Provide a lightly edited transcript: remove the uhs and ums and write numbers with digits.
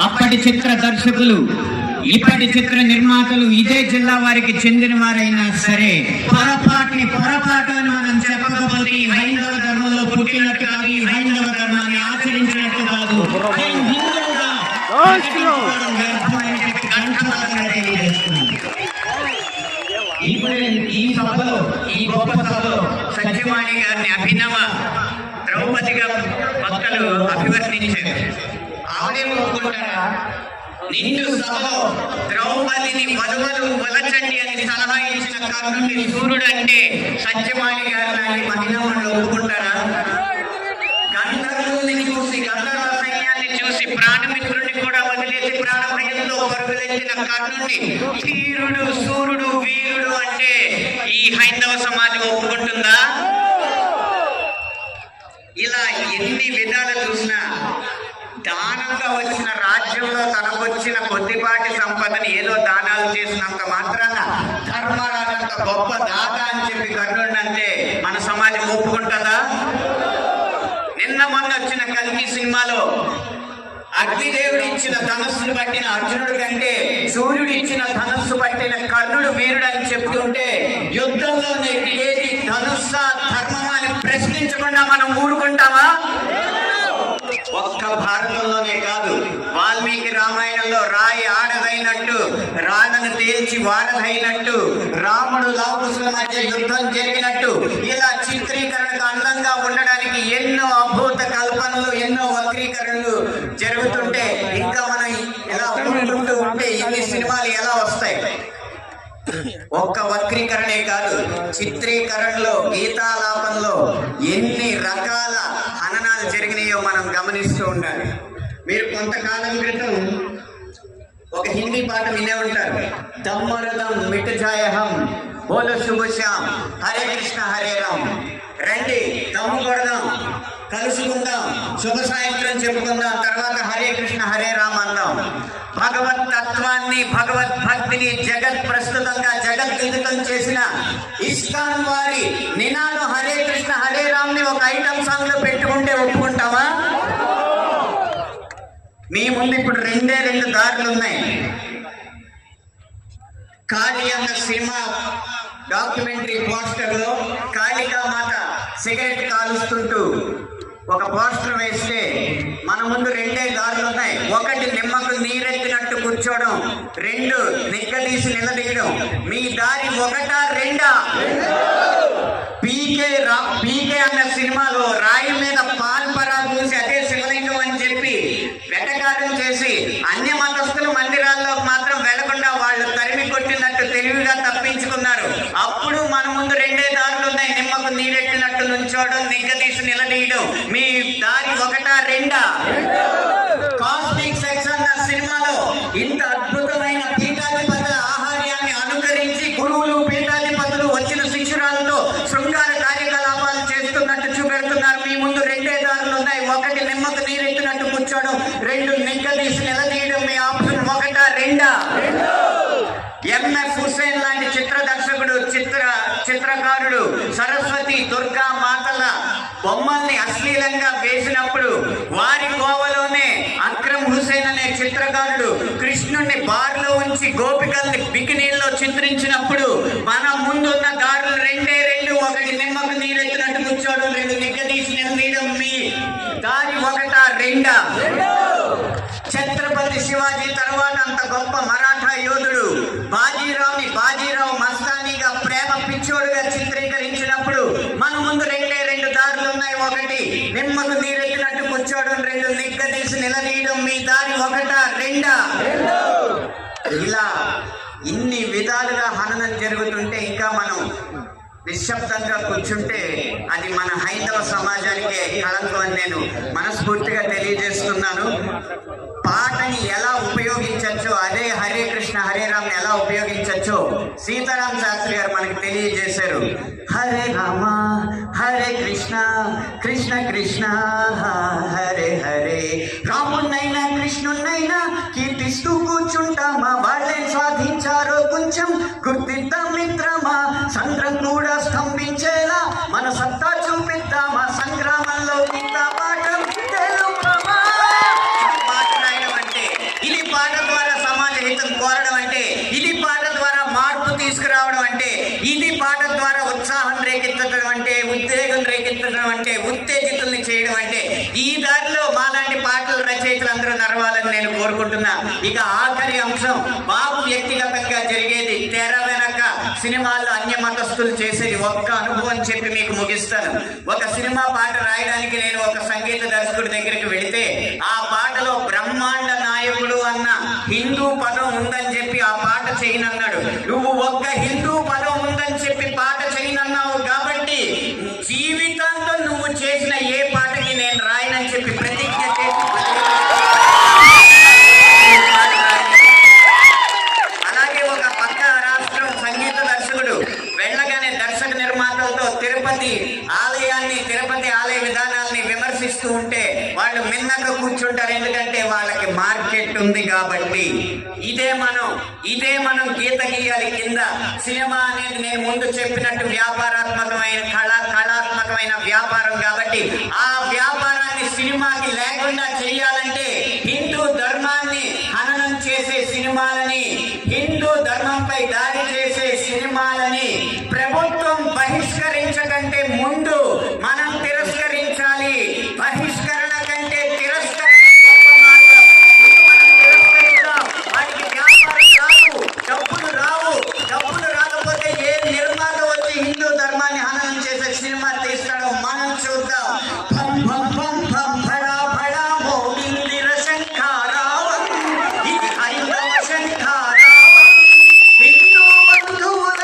అప్పటి చిత్ర దర్శకులు ఇప్పటి చిత్ర నిర్మాతలు ఇదే జిల్లా వారికి చెందిన వారైనా సరే పొరపాటు అని మనం చెప్పకపోతే ఈ హైందవ ధర్మంలో పుట్టినట్టు కాదు, ఈ హైందవ ధర్మాన్ని ఆచరించినట్టు కాదు, ఈ సభలో, ఈ గొప్ప సభలో సత్యవాణి గారిని అభినవ ద్రౌపదిగా భక్తులు అభివర్ణించారు. ఆవిడే ఒప్పుకుంటారా? నిండు సభలో ద్రౌపదిని వధువులు వలచండి అని సలహా ఇచ్చిన కర్ణుడి సూర్యుడు అంటే సత్యవాణి గారు లాంటి మహిళలు ఒప్పుకుంటారా? గంధర్వుల్ని చూసి, గంధర్వ సైన్యాన్ని చూసి ప్రాణమిత్రుడిని కూడా వదిలేసి ప్రాణ భయంతో పరుగులెత్తిన కర్ణుడిని ధీరుడు, సూర్యుడు, వీరుడు అంటే ఈ హైందవ సమాజం ఒప్పుకుంటుందా? ఇలా ఎన్ని విధాలు చూసినా దానంగా వచ్చిన రాజ్యంలో తనకొచ్చిన కొద్దిపాటి సంపదని ఏదో దానాలు చేసినంత మాత్రాన ధర్మరాజంత గొప్ప దాత అని చెప్పి కర్ణుడిని అంటే మన సమాజం ఒప్పుకుంటుందా? నిన్న మొన్న వచ్చిన కల్కి సినిమాలో అగ్నిదేవుడు ఇచ్చిన ధనస్సును పట్టిన అర్జునుడి కంటే సూర్యుడు ఇచ్చిన ధనస్సు పట్టిన కర్ణుడు వీరుడు అని చెప్తుంటే యుద్ధంలో ఏది ధనుస్స ధర్మం అని ప్రశ్నించకుండా మనం ఊరుకుంటామా? ఒక్క భారతంలోనే కాదు, వాల్మీకి రామాయణంలో రాయి ఆడదైనట్టు, రాళ్ళను తేల్చి వాడదైనట్టు, రాముడు లవకుశుల మధ్య యుద్ధం జరిగినట్టు ఇలా చిత్రీకరణకు అందంగా ఉండడానికి ఎన్నో అభూత కల్పనలు, ఎన్నో వక్రీకరణలు జరుగుతుంటే ఇంకా మనం ఎలా ఊరుకుంటూ ఉంటే ఇన్ని సినిమాలు ఎలా వస్తాయి? ఒక్క వక్రీకరణే కాదు, చిత్రీకరణలో, గీతాలాపంలో ఎన్ని రకాల హననాలు జరిగినాయో మనం గమనిస్తూ ఉండాలి. మీరు కొంతకాలం క్రితం ఒక హిందీ పాట వినే ఉంటారు, దమ్మరదం మిట్ జాయ హమ్ బోలో శుభ శ్యామ్ హరే కృష్ణ హరే రామ్. రండి దమ్ము కొడదాం, కలుసుకుందాం, శుభ సాయంత్రం చెప్పుకుందాం, తర్వాత హరే కృష్ణ హరే రామ్ అందాం. భగవత్ తత్వాన్ని, భగవత్ భక్తిని జగత్ ప్రస్తుతంగా జగద్విదితం చేసిన ఇస్కాన్ వారి నినాదం హరే కృష్ణ హరే రామ్ ని ఒక ఐటమ్ సాంగ్ లో పెట్టుకుంటే ఒప్పుకుంటామా? మీ ముందు ఇప్పుడు రెండే దారులు ఉన్నాయి. కాళీ అన్న సినిమా డాక్యుమెంటరీ పోస్టర్ లో కాళికా మాత సిగరెట్ కాలుస్తుంటూ ఒక పోస్టర్ వేస్తే మన ముందు రెండే దారులు ఉన్నాయి. ఒకటి నిమ్మకు నీరెత్తినట్టు కూర్చోవడం, రెండు నిక్కదీసి నిలదీయడం. మీ దారి ఒకటా రెండా? పీకే అన్న సినిమాలో రాయి మీద పాల్పరా చూసి అదే శివలింగం అని చెప్పి వెటకారం చేసి అన్య మతస్థుల మందిరాల్లో మాత్రం వెళ్లకుండా వాళ్ళు తరిమి కొట్టినట్టు తెలివిగా తప్పించుకున్నారు. అప్పుడు మన ముందు రెండే దారులు ఉన్నాయి, నిమ్మకు నీరెట్టినట్టు నుంచోవడం, నిగ్గదీసి నిలదీయడం. మీ దారి ఒకటా రెండా? కాస్మిక్ సెక్స్ అన్న సినిమాలో ఇంత అద్భుతమైన పీఠాధిపతుల ఆహార్యాన్ని అనుకరించి గురువులు, పీఠాధిపతులు వచ్చిన శిష్యురాలతో శృంగార కార్యకలాపాలు చేస్తున్నట్టు చూపెడుతున్నారు. మీ ముందు రెండే దారులు ఉన్నాయి, ఒకటి నిమ్మకు నీరెత్తినట్టు కూర్చోవడం, రెండు నిగ్గదీసి నిలదీయడం. మీ ఆప్షన్ ఒకటా రెండా? ఎంఎఫ్ హుస్సేన్ లాంటి చిత్ర దర్శకుడు, చిత్రకారుడు సరస్వతి, దుర్గా మాతల బొమ్మల్ని అశ్లీలంగా వేసినప్పుడు వారి కోవలోనే అక్రమ్ హుస్సేన్ అనే చిత్రకారుడు కృష్ణుణ్ణి బార్లో ఉంచి గోపికల్ని బికినీల్లో చిత్రించినప్పుడు మన ముందున్న దారులు రెండే రెండు, ఒకటి నిమ్మకు నీరెత్తినట్టు కూర్చోవడం, రెండు నిగ్గదీసి నిలదీయడం. మీ దారి ఒకటా రెండా? ఛత్రపతి శివాజీ తర్వాత అంత గొప్ప మరాఠా యోధుడు బాజీరావు మస్తానీగా ప్రేమ పిచ్చోడుగా చిత్రీకరించినప్పుడు మన ముందు రెండే రెండు దారులు ఉన్నాయి, ఒకటి నిమ్మకు నీరెత్తినట్టు కూర్చోవడం, రెండు నిగ్గదీసి నిలదీయడం. మీ దారి ఒకటా రెండా? ఇలా ఇన్ని విధాలుగా హననం జరుగుతుంటే ఇంకా మనం నిశ్శబ్దంగా కూర్చుంటే అది మన హైందవ సమాజానికే కళంకం అని నేను మనస్ఫూర్తిగా తెలియజేస్తున్నాను. పాటని ఎలా ఉపయోగించచ్చో, అదే హరే కృష్ణ హరే రామ్ ఎలా ఉపయోగించచ్చో సీతారాం శాస్త్రి గారు మనకి తెలియజేశారు. హరే రామ హరే కృష్ణ కృష్ణ కృష్ణ హరే హరే. రామున్నైనా కృష్ణున్నైనా కీర్తిస్తూ కూర్చుంటామా? వాళ్ళేం సాధించారో కొంచెం గుర్తిద్దాం మిత్రమా. సంద్రం కూడా స్తంభించేలా మన సత్తా చూపిద్దామా? సంగ్రామంలో గీతా పాఠం తెలుపమా. పాట రాయడం అంటే కోసం కోరడం అంటే, ఇది పాట ద్వారా మార్పు తీసుకురావడం అంటే, ఇది పాట ద్వారా ఉత్సాహం రేకెత్తడం అంటే, ఉద్వేగం రేకెత్తడం అంటే, ఉత్తేజితుల్ని చేయడం అంటే, ఈ దారిలో మాలాంటి పాటల రచయితలు అందరూ నడవాలని నేను కోరుకుంటున్నా. ఇక ఆఖరి అంశం, బాబు వ్యక్తిగతంగా జరిగేది తెర వెనక సినిమాల్లో అన్య మతస్థులు చేసేది ఒక్క అనుభవం చెప్పి మీకు ముగిస్తాను. ఒక సినిమా పాట రాయడానికి నేను ఒక సంగీత దర్శకుడి దగ్గరికి వెళితే, ఆ పాటలో బ్రహ్మాండ నాయకుడు అన్న హిందూ పదం ఉందని చెప్పి ఆ పాట చేయనన్నాడు. నువ్వు ఒక్క హిందూ పదం ఉందని చెప్పి పాట చేయనన్నావు కాబట్టి జీవితాంతం నువ్వు చేసిన ఏ పాటకి నేను రాయనని చెప్పి ప్రతిజ్ఞ చేసి, అలాగే ఒక పక్క రాష్ట్రం సంగీత దర్శకుడు వెళ్ళగానే దర్శక నిర్మాతలతో తిరుపతి ఆలయ విధానాల్ని విమర్శిస్తూ ఉంటే వాళ్ళు మిన్నగా కూర్చుంటారు. ఎందుకంటే వాళ్ళకి మార్కెట్ ఉంది కాబట్టి. ఇదే మనం గీత గీయాలి కింద. సినిమా అనేది నేను ముందు చెప్పినట్టు వ్యాపారాత్మకమైన కళాత్మకమైన వ్యాపారం కాబట్టి ఆ వ్యాపారాన్ని సినిమా